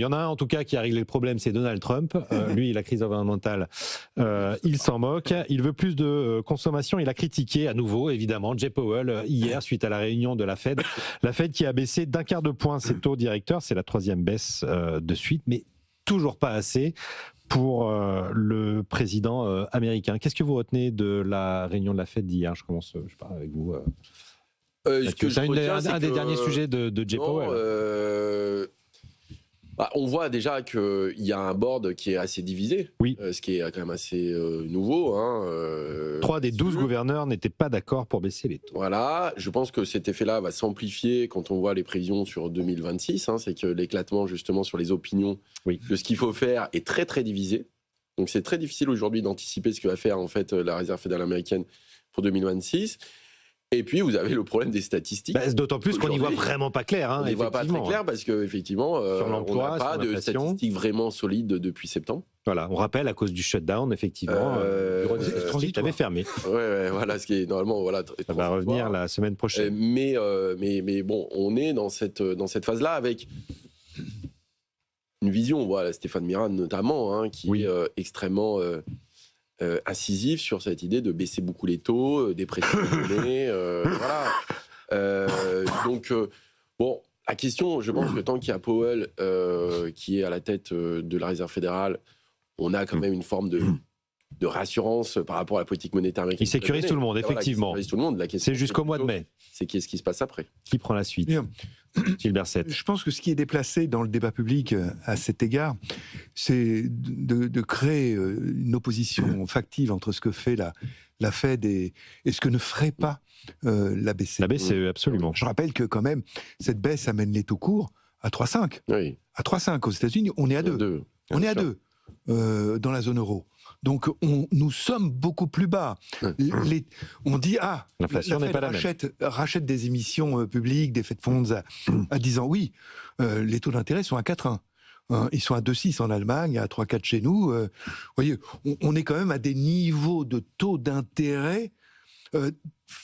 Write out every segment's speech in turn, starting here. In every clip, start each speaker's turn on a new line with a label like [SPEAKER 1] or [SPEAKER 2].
[SPEAKER 1] Il y en a un en tout cas qui a réglé le problème, c'est Donald Trump. Lui, la crise environnementale, il s'en moque. Il veut plus de consommation. Il a critiqué à nouveau, évidemment, Jay Powell hier suite à la réunion de la Fed. La Fed qui a baissé d'1/4 de point ses taux directeurs. C'est la 3e baisse de suite, mais toujours pas assez pour le président américain. Qu'est-ce que vous retenez de la réunion de la Fed d'hier? Je commence, je sais pas, avec vous. C'est un des derniers sujets de Jay Powell.
[SPEAKER 2] On voit déjà qu'il y a un board qui est assez divisé,
[SPEAKER 1] oui.
[SPEAKER 2] Ce qui est quand même assez nouveau.
[SPEAKER 1] 3 des 12 gouverneurs n'étaient pas d'accord pour baisser les taux.
[SPEAKER 2] Voilà, je pense que cet effet-là va s'amplifier quand on voit les prévisions sur 2026. C'est que l'éclatement justement sur les opinions de ce qu'il faut faire est très très divisé. Donc c'est très difficile aujourd'hui d'anticiper ce que va faire en fait la Réserve fédérale américaine pour 2026. Et puis, vous avez le problème des statistiques.
[SPEAKER 1] D'autant plus qu'on n'y voit vraiment pas clair.
[SPEAKER 2] On n'y voit pas très clair parce qu'effectivement, on n'a pas de statistiques vraiment solides depuis septembre.
[SPEAKER 1] Voilà, on rappelle à cause du shutdown, effectivement, le bureau des transit avait fermé.
[SPEAKER 2] Ouais, voilà, ce qui est normalement... Voilà,
[SPEAKER 1] ça va revenir la semaine prochaine.
[SPEAKER 2] Mais bon, on est dans cette phase-là avec une vision, voilà, Stéphane Mirand notamment, qui est extrêmement... incisif sur cette idée de baisser beaucoup les taux, des pressions données, voilà. Donc, bon, la question, je pense que tant qu'il y a Powell qui est à la tête de la Réserve fédérale, on a quand même une forme de rassurance par rapport à la politique monétaire américaine.
[SPEAKER 1] Il sécurise tout le monde, effectivement.
[SPEAKER 2] Il sécurise tout le monde.
[SPEAKER 1] C'est jusqu'au mois de mai.
[SPEAKER 2] C'est qu'est-ce qui se passe après?
[SPEAKER 1] Qui prend la suite? Gilbert Sette.
[SPEAKER 3] Je pense que ce qui est déplacé dans le débat public à cet égard, c'est de créer une opposition factive entre ce que fait la Fed et ce que ne ferait pas la BCE.
[SPEAKER 1] La BCE, absolument.
[SPEAKER 3] Je rappelle que quand même, cette baisse amène les taux courts à 3,5.
[SPEAKER 2] Oui.
[SPEAKER 3] À 3,5 aux États-Unis, on est à 2. On est à 2 dans la zone euro. Donc nous sommes beaucoup plus bas. On dit
[SPEAKER 1] l'inflation n'est pas la même.
[SPEAKER 3] Rachète des émissions publiques, des Fed Funds à 10 ans. Oui, les taux d'intérêt sont à 4,1. Ils sont à 2,6 en Allemagne, à 3,4 chez nous. Vous voyez, on est quand même à des niveaux de taux d'intérêt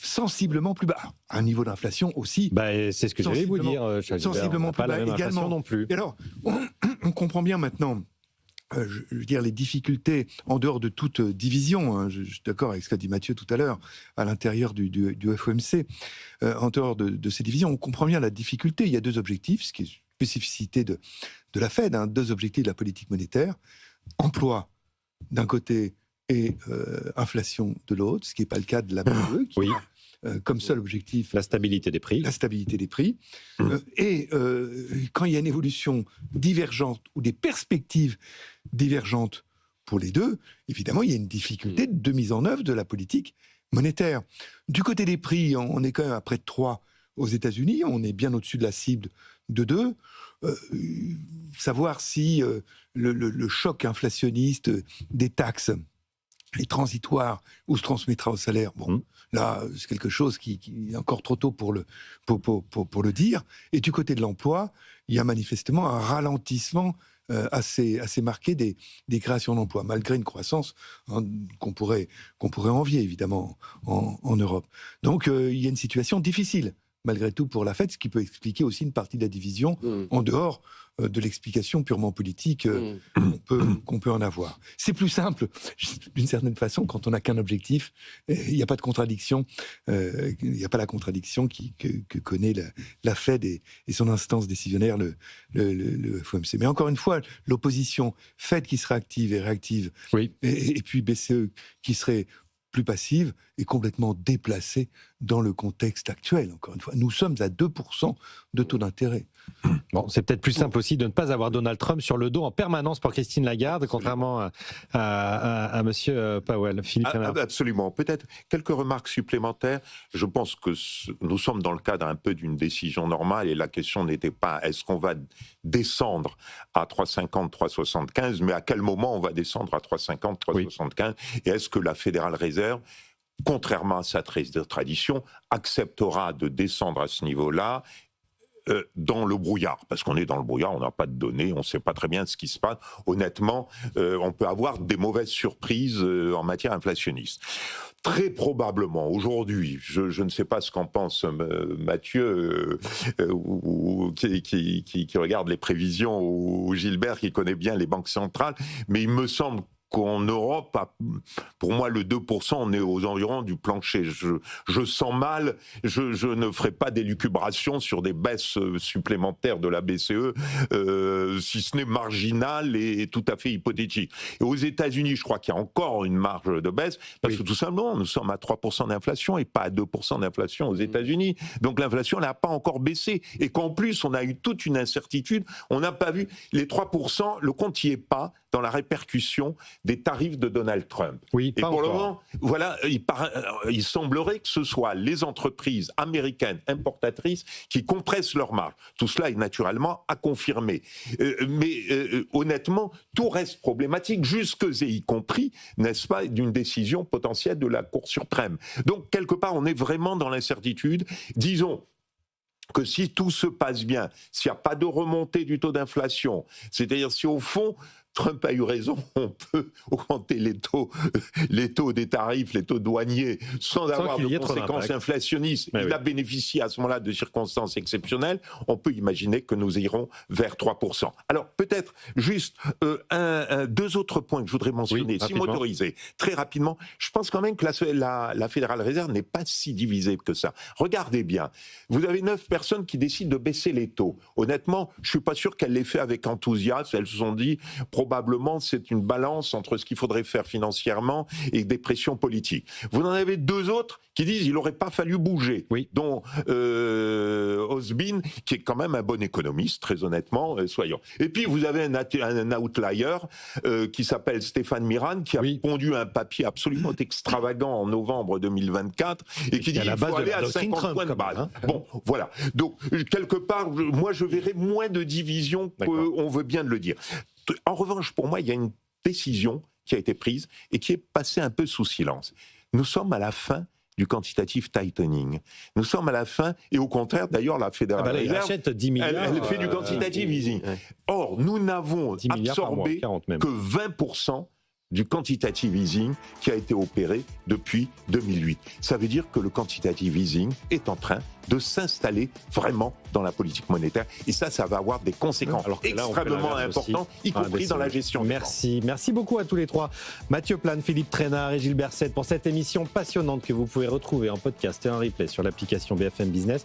[SPEAKER 3] sensiblement plus bas. Un niveau d'inflation aussi.
[SPEAKER 1] C'est ce que j'allais vous dire.
[SPEAKER 3] Sensiblement plus bas également.
[SPEAKER 1] Non plus.
[SPEAKER 3] Et alors, on comprend bien maintenant. Je veux dire, les difficultés en dehors de toute division, je suis d'accord avec ce qu'a dit Mathieu tout à l'heure, à l'intérieur du FOMC, en dehors de ces divisions, on comprend bien la difficulté. Il y a 2 objectifs, ce qui est une spécificité de la Fed, 2 objectifs de la politique monétaire, emploi d'un côté et inflation de l'autre, ce qui n'est pas le cas de la BCE, qui a comme seul objectif
[SPEAKER 1] la stabilité des prix.
[SPEAKER 3] Et quand il y a une évolution divergente ou des perspectives divergentes pour les deux, évidemment, il y a une difficulté de mise en œuvre de la politique monétaire. Du côté des prix, on est quand même à près de 3 aux États-Unis, on est bien au-dessus de la cible de 2. Savoir si le choc inflationniste des taxes est transitoire ou se transmettra au salaire, là, c'est quelque chose qui est encore trop tôt pour le dire. Et du côté de l'emploi, il y a manifestement un ralentissement assez marqué des créations d'emplois, malgré une croissance qu'on pourrait envier, évidemment, en Europe. Donc, il y a une situation difficile, malgré tout, pour la Fed, ce qui peut expliquer aussi une partie de la division, en dehors de l'explication purement politique qu'on peut en avoir. C'est plus simple, d'une certaine façon, quand on n'a qu'un objectif. Il n'y a pas de contradiction. Il n'y a pas la contradiction que connaît la Fed et son instance décisionnaire, le FOMC. Mais encore une fois, l'opposition Fed qui serait active et réactive, et puis BCE qui serait plus passive est complètement déplacée dans le contexte actuel. Encore une fois, nous sommes à 2% de taux d'intérêt.
[SPEAKER 1] Bon, c'est peut-être plus simple aussi de ne pas avoir Donald Trump sur le dos en permanence pour Christine Lagarde, contrairement à Monsieur Powell. Philippe Renard.
[SPEAKER 4] Absolument. Peut-être quelques remarques supplémentaires. Je pense que nous sommes dans le cadre un peu d'une décision normale et la question n'était pas est-ce qu'on va descendre à 3,50, 3,75, mais à quel moment on va descendre à 3,50, 3,75 et est-ce que la Fédérale Réserve, contrairement à sa tradition, acceptera de descendre à ce niveau-là dans le brouillard, parce qu'on est dans le brouillard, on n'a pas de données, on ne sait pas très bien ce qui se passe. Honnêtement, on peut avoir des mauvaises surprises en matière inflationniste. Très probablement, aujourd'hui, je ne sais pas ce qu'en pense Mathieu, qui regarde les prévisions, ou Gilbert, qui connaît bien les banques centrales, mais il me semble qu'en Europe, pour moi, le 2%, on est aux environs du plancher. Je sens mal, je ne ferai pas d'élucubration sur des baisses supplémentaires de la BCE, si ce n'est marginal et tout à fait hypothétique. Et aux États-Unis, je crois qu'il y a encore une marge de baisse, parce que tout simplement, nous sommes à 3% d'inflation et pas à 2% d'inflation aux États-Unis. Donc l'inflation n'a pas encore baissé. Et qu'en plus, on a eu toute une incertitude. On n'a pas vu les 3%, le compte n'y est pas dans la répercussion des tarifs de Donald Trump.
[SPEAKER 1] Oui,
[SPEAKER 4] et
[SPEAKER 1] pas
[SPEAKER 4] pour
[SPEAKER 1] encore.
[SPEAKER 4] le moment, voilà, il semblerait que ce soit les entreprises américaines importatrices qui compressent leurs marges. Tout cela est naturellement à confirmer. Mais honnêtement, tout reste problématique, jusque et y compris, n'est-ce pas, d'une décision potentielle de la Cour suprême. Donc, quelque part, on est vraiment dans l'incertitude. Disons que si tout se passe bien, s'il n'y a pas de remontée du taux d'inflation, c'est-à-dire si au fond, Trump a eu raison, on peut augmenter les taux des tarifs, les taux douaniers, sans avoir de conséquences inflationnistes. Il a bénéficié à ce moment-là de circonstances exceptionnelles. On peut imaginer que nous irons vers 3%. Alors peut-être juste deux autres points que je voudrais mentionner, si m'autorisez. Très rapidement, je pense quand même que la Fédérale Réserve n'est pas si divisée que ça. Regardez bien, vous avez 9 personnes qui décident de baisser les taux. Honnêtement, je ne suis pas sûr qu'elles l'aient fait avec enthousiasme. Elles se sont dit, probablement, c'est une balance entre ce qu'il faudrait faire financièrement et des pressions politiques. Vous en avez 2 autres qui disent qu'il n'aurait pas fallu bouger, dont Hosbin, qui est quand même un bon économiste, très honnêtement, soyons. Et puis, vous avez un outlier qui s'appelle Stéphane Miran, qui a pondu un papier absolument extravagant en novembre 2024 et qui dit qu'il faut aller à 50 points de base. Bon, voilà. Donc, quelque part, moi, je verrais moins de division qu'on veut bien le dire. En revanche, pour moi, il y a une décision qui a été prise et qui est passée un peu sous silence. Nous sommes à la fin du quantitative tightening. Nous sommes à la fin, et au contraire, d'ailleurs, la Fédérale Réserve,
[SPEAKER 1] achète 10 milliards,
[SPEAKER 4] elle fait du quantitative easing. Or, nous n'avons absorbé que 20% du quantitative easing qui a été opéré depuis 2008. Ça veut dire que le quantitative easing est en train de s'installer vraiment dans la politique monétaire. Et ça va avoir des conséquences extrêmement importantes, y compris dans la gestion.
[SPEAKER 1] Merci. Merci beaucoup à tous les trois. Mathieu Plane, Philippe Trainard et Gilbert Sette pour cette émission passionnante que vous pouvez retrouver en podcast et en replay sur l'application BFM Business.